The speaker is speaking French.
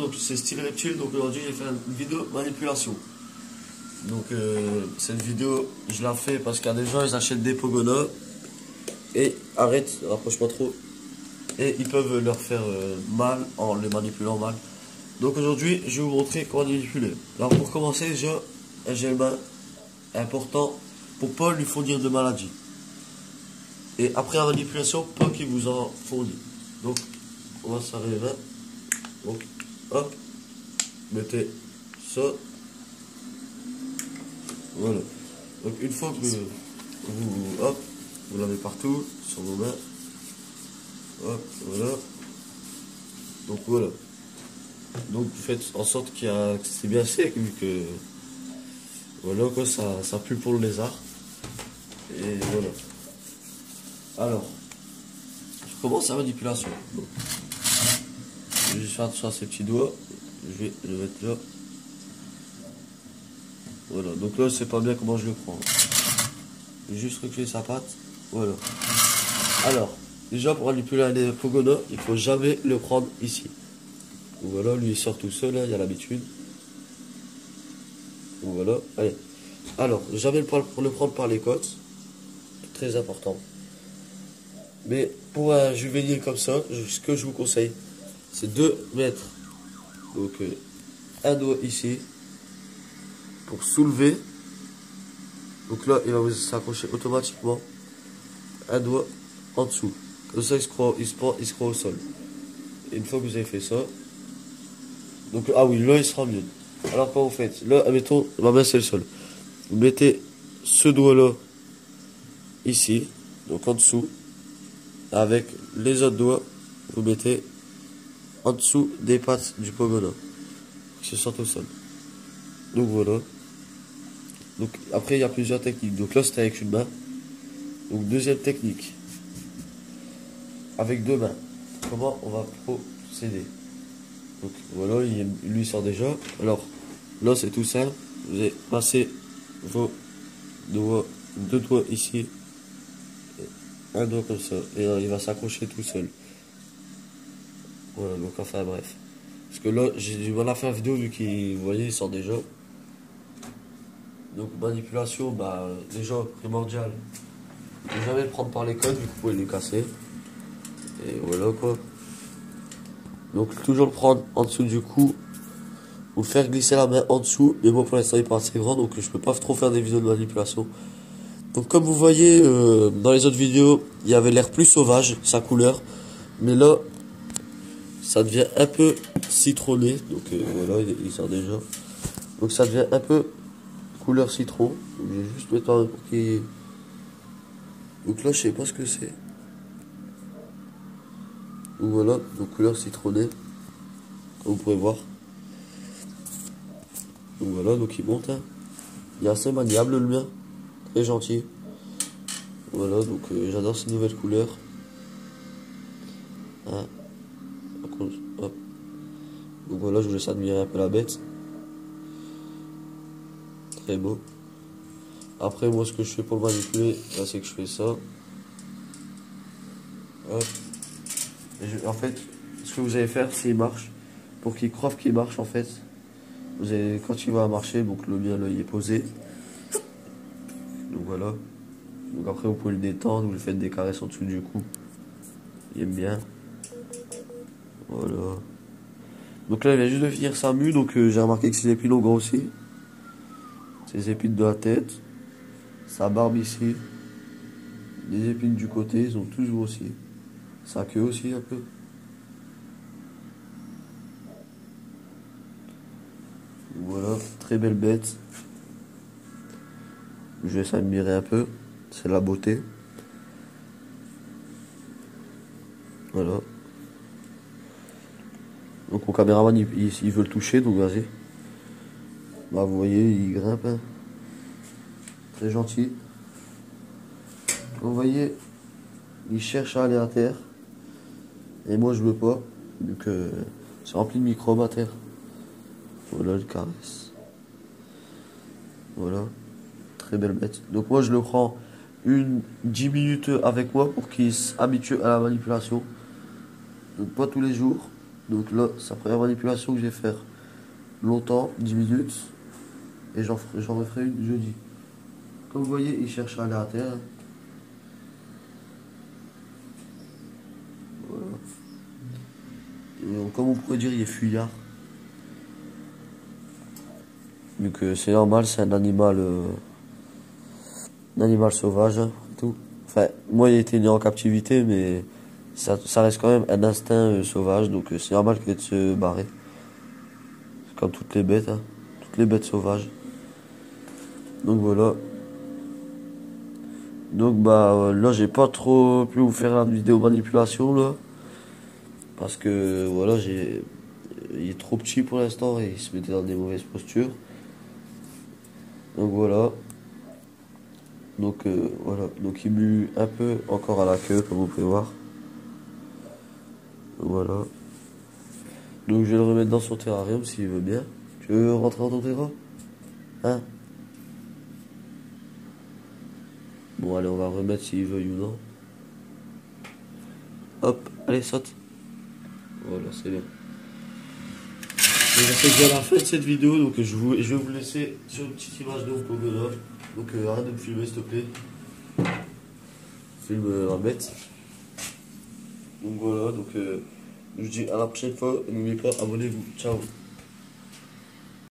donc c'est Style Reptile. Donc aujourd'hui j'ai fait une vidéo manipulation. Donc cette vidéo je la fais parce qu'il y a des gens ils achètent des Pogona et arrête, rapproche pas trop, et ils peuvent leur faire mal en les manipulant mal. Donc aujourd'hui je vais vous montrer comment manipuler. Alors pour commencer déjà un gel main important pour pas lui fournir de maladie. Et après la manipulation, pas qu'il vous en fournit. Donc on va s'arrêter là. Donc hop, mettez ça. Voilà. Donc une fois que vous l'avez partout sur vos mains. Hop, voilà. Donc voilà. Donc vous faites en sorte que c'est bien sec vu que voilà quoi, ça pue pour le lézard. Et voilà. Alors, je commence la manipulation. Donc, je vais juste faire attention à ces petits doigts. Je vais le mettre là. Voilà, donc là, je sais pas bien comment je le prends. Je vais juste reculer sa patte. Voilà. Alors, déjà pour manipuler un Pogona, il faut jamais le prendre ici. Donc voilà, lui il sort tout seul, hein, il y a l'habitude. Donc voilà, allez. Alors, jamais le prendre par les côtes. Très important. Mais pour un juvénile comme ça, ce que je vous conseille, c'est de mettre donc, un doigt ici pour soulever. Donc là, il va vous s'accrocher automatiquement. Un doigt en dessous. Comme ça, il se croit au sol. Et une fois que vous avez fait ça, donc ah oui, là, il sera mieux. Alors, quand vous faites, là, admettons, ma main c'est le sol. Vous mettez ce doigt-là ici, donc en dessous. Avec les autres doigts, vous mettez en dessous des pattes du Pogona qui se sortent au sol. Donc voilà. Donc après il y a plusieurs techniques. Donc là c'était avec une main. Donc deuxième technique. Avec deux mains. Comment on va procéder? Donc voilà, lui sort déjà. Alors là c'est tout simple. Vous allez passer vos doigts, deux doigts ici. Un doigt comme ça, et là, il va s'accrocher tout seul. Voilà, donc enfin bref. Parce que là, j'ai du mal à faire vidéo vu qu'il, vous voyez, il sort déjà. Donc manipulation, bah déjà primordial. Ne jamais le prendre par les côtes vu que vous pouvez les casser. Et voilà quoi. Donc toujours le prendre en dessous du cou. Ou faire glisser la main en dessous. Mais moi pour l'instant il est pas assez grand, donc je peux pas trop faire des vidéos de manipulation. Donc comme vous voyez dans les autres vidéos, il y avait l'air plus sauvage, sa couleur. Mais là, ça devient un peu citronné. Donc voilà, il sort déjà. Donc ça devient un peu couleur citron. Donc, je vais juste mettre un pour qu'il... Donc là, je sais pas ce que c'est. Donc voilà, donc couleur citronnée. Comme vous pouvez voir. Donc voilà, donc il monte. Hein. Il est assez maniable le mien. Très gentil. Voilà, donc j'adore ces nouvelles couleurs. Hein. Hop. Donc voilà, je vous laisse admirer un peu la bête. Très beau. Après, moi, ce que je fais pour le manipuler, c'est que je fais ça. Hop. En fait, ce que vous allez faire, s'il marche, pour qu'il croive qu'il marche, en fait, vous allez, quand il va marcher, donc le mien, là, il est posé. Donc voilà. Donc après, vous pouvez le détendre, vous lui faites des caresses en dessous du cou. Il aime bien. Voilà. Donc là, il vient juste de finir sa mue, donc j'ai remarqué que ses épines ont grossi. Ses épines de la tête. Sa barbe ici. Les épines du côté, ils ont tous grossi. Sa queue aussi un peu. Voilà, très belle bête. Je vais s'admirer un peu. C'est la beauté. Voilà. Donc mon caméraman il veut le toucher, donc vas-y. Bah vous voyez, il grimpe. Hein. Très gentil. Vous voyez, il cherche à aller à terre. Et moi je veux pas. Donc c'est rempli de microbes à terre. Voilà le caresse. Voilà. Très belle bête. Donc moi je le prends 10 minutes avec moi pour qu'il s'habitue à la manipulation. Donc pas tous les jours. Donc là, c'est la première manipulation que je vais faire. Longtemps, 10 minutes. Et j'en referai une jeudi. Comme vous voyez, il cherche à aller à terre. Voilà. Et comme on pourrait dire, il est fuyard. Donc c'est normal, c'est un animal sauvage, tout. Enfin, moi, il a été né en captivité, mais ça reste quand même un instinct sauvage, donc c'est normal qu'il de se barrer. C'est comme toutes les bêtes, hein. Toutes les bêtes sauvages. Donc voilà. Donc bah là, j'ai pas trop pu vous faire la vidéo manipulation là, parce que voilà, il est trop petit pour l'instant et il se mettait dans des mauvaises postures. Donc voilà. Donc voilà. Donc il mue un peu encore à la queue, comme vous pouvez voir. Voilà. Donc je vais le remettre dans son terrarium s'il veut bien. Tu veux rentrer dans ton terrain? Hein? Bon allez, on va remettre s'il veut ou non. Hop, allez, saute. Voilà, c'est bien. Donc c'est déjà la fin de cette vidéo, donc je vais vous laisser sur une petite image de Pogona. Donc arrête de me filmer s'il te plaît. Filme la bête. Donc voilà, donc je vous dis à la prochaine fois et n'oubliez pas, abonnez-vous. Ciao.